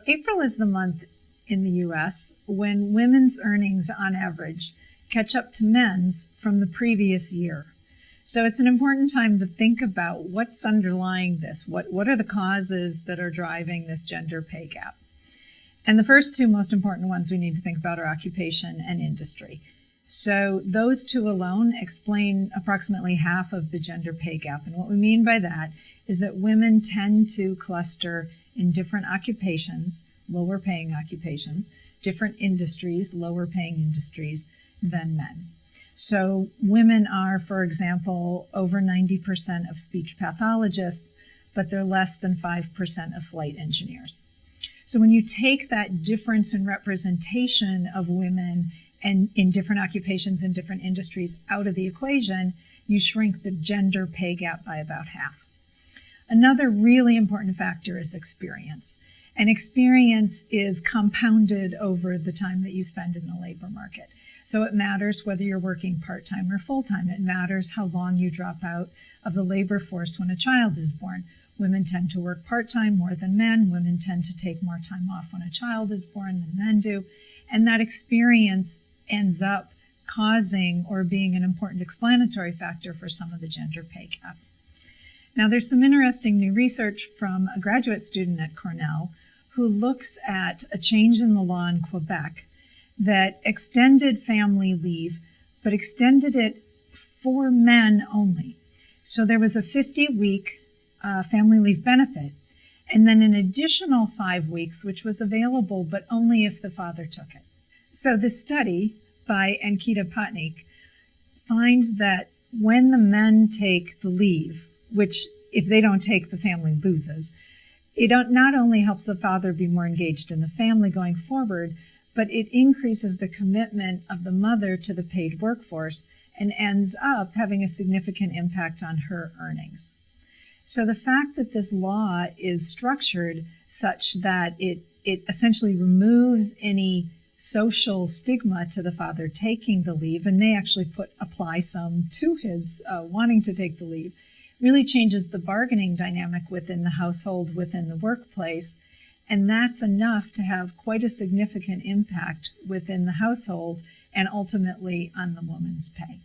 April is the month in the U.S. when women's earnings on average catch up to men's from the previous year. So it's an important time to think about what's underlying this. What are the causes that are driving this gender pay gap? And the first two most important ones we need to think about are occupation and industry. So those two alone explain approximately half of the gender pay gap. And what we mean by that is that women tend to cluster in different occupations, lower paying occupations, different industries, lower paying industries than men. So women are, for example, over 90% of speech pathologists, but they're less than 5% of flight engineers. So when you take that difference in representation of women and in different occupations and different industries out of the equation, you shrink the gender pay gap by about half. Another really important factor is experience. And experience is compounded over the time that you spend in the labor market. So it matters whether you're working part-time or full-time. It matters how long you drop out of the labor force when a child is born. Women tend to work part-time more than men. Women tend to take more time off when a child is born than men do. And that experience ends up causing or being an important explanatory factor for some of the gender pay gap. Now, there's some interesting new research from a graduate student at Cornell who looks at a change in the law in Quebec that extended family leave, but extended it for men only. So there was a 50-week family leave benefit, and then an additional 5 weeks, which was available, but only if the father took it. So this study by Ankita Patnaik finds that when the men take the leave, which if they don't take, the family loses, it not only helps the father be more engaged in the family going forward, but it increases the commitment of the mother to the paid workforce and ends up having a significant impact on her earnings. So the fact that this law is structured such that it essentially removes any social stigma to the father taking the leave and may actually apply some to his wanting to take the leave, really changes the bargaining dynamic within the household, within the workplace. And that's enough to have quite a significant impact within the household and ultimately on the woman's pay.